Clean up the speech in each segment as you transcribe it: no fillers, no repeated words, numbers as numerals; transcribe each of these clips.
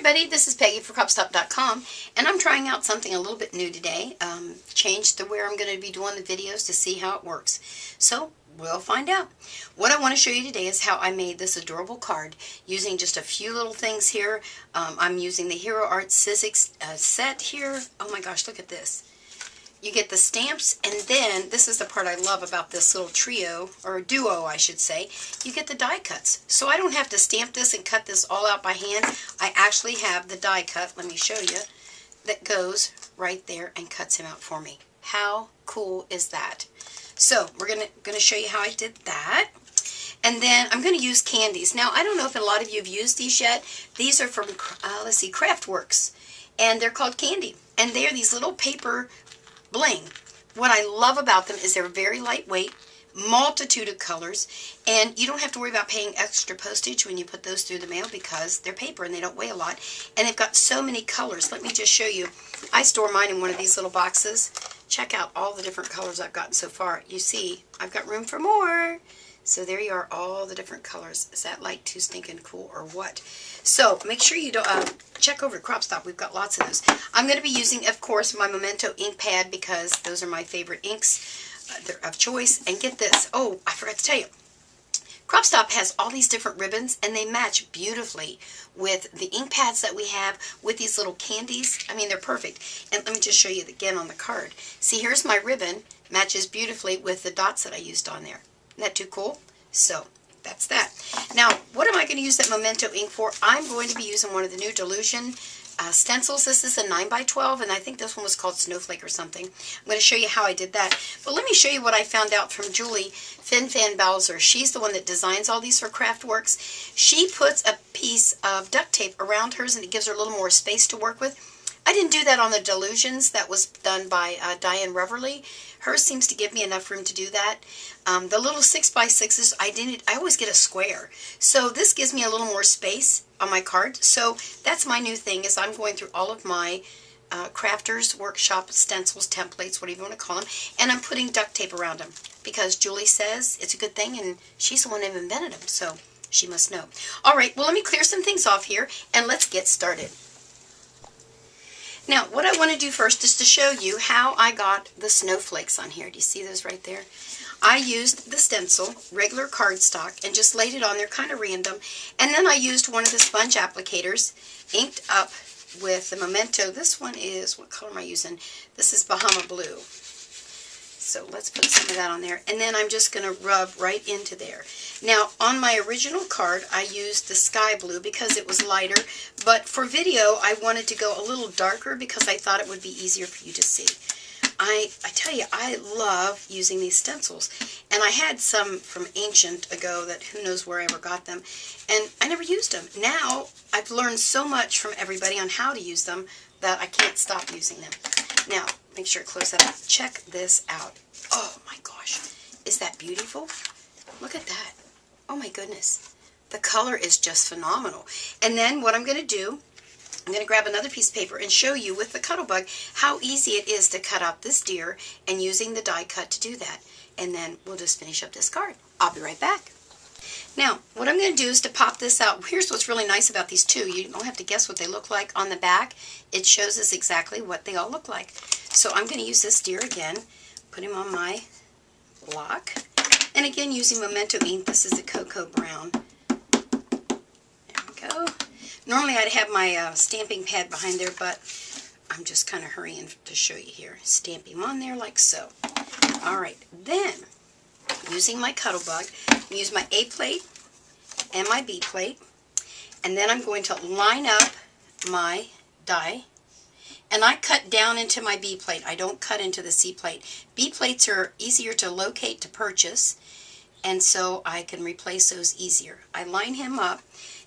everybody, this is Peggy for CropStop.com, and I'm trying out something a little bit new today. Changed the where I'm going to be doing the videos to see how it works. So, we'll find out. What I want to show you today is how I made this adorable card using just a few little things here. I'm using the Hero Art Sizzix set here. Oh my gosh, look at this. You get the stamps, and then, this is the part I love about this little trio, or duo I should say, you get the die cuts. So I don't have to stamp this and cut this all out by hand. I actually have the die cut, let me show you, that goes right there and cuts him out for me. How cool is that? So we're gonna show you how I did that. And then I'm going to use Candies. Now, I don't know if a lot of you have used these yet. These are from, let's see, Craftworks, and they're called Candi. And they are these little paper bling. What I love about them is they're very lightweight, multitude of colors, and you don't have to worry about paying extra postage when you put those through the mail because they're paper and they don't weigh a lot. And they've got so many colors. Let me just show you. I store mine in one of these little boxes. Check out all the different colors I've gotten so far. You see, I've got room for more. So there you are, all the different colors. Is that light too stinking cool or what? So make sure you don't check over to CropStop. We've got lots of those. I'm going to be using, of course, my Memento ink pad because those are my favorite inks of choice. And get this. Oh, I forgot to tell you. CropStop has all these different ribbons, and they match beautifully with the ink pads that we have with these little candies. I mean, they're perfect. And let me just show you again on the card. See, here's my ribbon. Matches beautifully with the dots that I used on there. Isn't that too cool? So, that's that. Now, what am I going to use that Memento ink for? I'm going to be using one of the new Dylusion stencils. This is a 9x12, and I think this one was called Snowflake or something. I'm going to show you how I did that. But let me show you what I found out from Julie Fin Bowser. She's the one that designs all these for Craftworks. She puts a piece of duct tape around hers, and it gives her a little more space to work with. I didn't do that on the Dylusions. That was done by Diane Reverly. Hers seems to give me enough room to do that. The little 6x6s, I always get a square. So this gives me a little more space on my card. So that's my new thing, is I'm going through all of my crafters, workshop, stencils, templates, whatever you want to call them, and I'm putting duct tape around them because Julie says it's a good thing, and she's the one who invented them, so she must know. All right, well, let me clear some things off here, and let's get started. Now, what I want to do first is to show you how I got the snowflakes on here. Do you see those right there? I used the stencil, regular cardstock, and just laid it on there kind of random. And then I used one of the sponge applicators, inked up with the Memento. This one is, what color am I using? This is Bahama Blue. So let's put some of that on there. And then I'm just going to rub right into there. Now, on my original card, I used the sky blue because it was lighter. But for video, I wanted to go a little darker because I thought it would be easier for you to see. I tell you, I love using these stencils. And I had some from ancient ago that who knows where I ever got them. And I never used them. Now, I've learned so much from everybody on how to use them that I can't stop using them. Now, make sure to close that up. Check this out. Oh my gosh. Is that beautiful? Look at that. Oh my goodness. The color is just phenomenal. And then what I'm going to do, I'm going to grab another piece of paper and show you with the Cuttlebug how easy it is to cut out this deer and using the die cut to do that. And then we'll just finish up this card. I'll be right back. Now, what I'm going to do is to pop this out. Here's what's really nice about these two. You don't have to guess what they look like. On the back, it shows us exactly what they all look like. So I'm going to use this deer again, put him on my block. And again, using Memento ink, this is a cocoa brown. There we go. Normally I'd have my stamping pad behind there, but I'm just kind of hurrying to show you here. Stamp him on there like so. Alright, then, using my Cuttlebug, I use my A plate and my B plate, and then I'm going to line up my die, and I cut down into my B plate. I don't cut into the C plate. B plates are easier to locate to purchase, and so I can replace those easier. I line him up.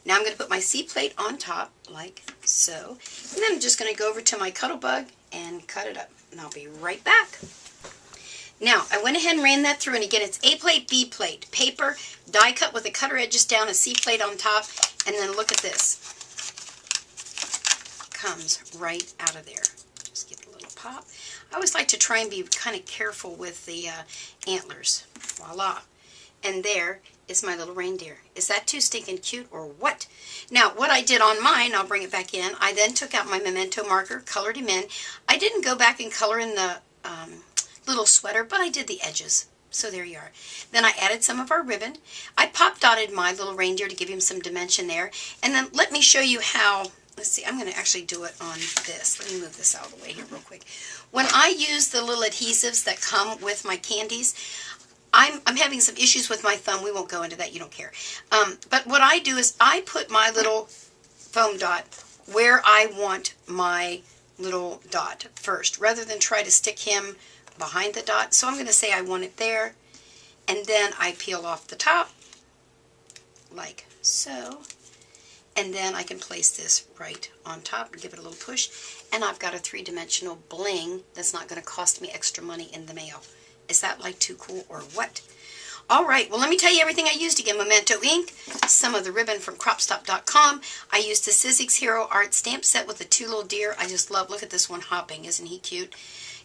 Now I'm going to put my C plate on top, like so, and then I'm just going to go over to my Cuttlebug and cut it up, and I'll be right back. Now, I went ahead and ran that through, and again, it's A plate, B plate, paper, die cut with the cutter edges down, a C plate on top, and then look at this. It comes right out of there. Just give it a little pop. I always like to try and be kind of careful with the antlers. Voila. And there is my little reindeer. Is that too stinking cute or what? Now, what I did on mine, I'll bring it back in. I then took out my Memento marker, colored him in. I didn't go back and color in the little sweater, but I did the edges. So there you are. Then I added some of our ribbon. I pop dotted my little reindeer to give him some dimension there. And then let me show you how, let's see, I'm going to actually do it on this. Let me move this out of the way here real quick. When I use the little adhesives that come with my candies, I'm having some issues with my thumb. We won't go into that. You don't care. But what I do is I put my little foam dot where I want my little dot first, rather than try to stick him behind the dot. So I'm going to say I want it there, and then I peel off the top like so, and then I can place this right on top and give it a little push, and I've got a three-dimensional bling that's not going to cost me extra money in the mail. Is that like too cool or what? All right, well, let me tell you everything I used again. Memento ink, some of the ribbon from CropStop.com. I used the Sizzix Hero Art stamp set with the two little deer. I just love, look at this one hopping. Isn't he cute?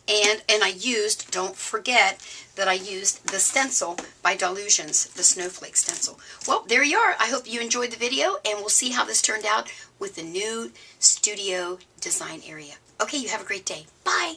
And I used, don't forget that I used the stencil by Dylusions, the snowflake stencil. Well, there you are. I hope you enjoyed the video, and we'll see how this turned out with the new studio design area. Okay, you have a great day. Bye.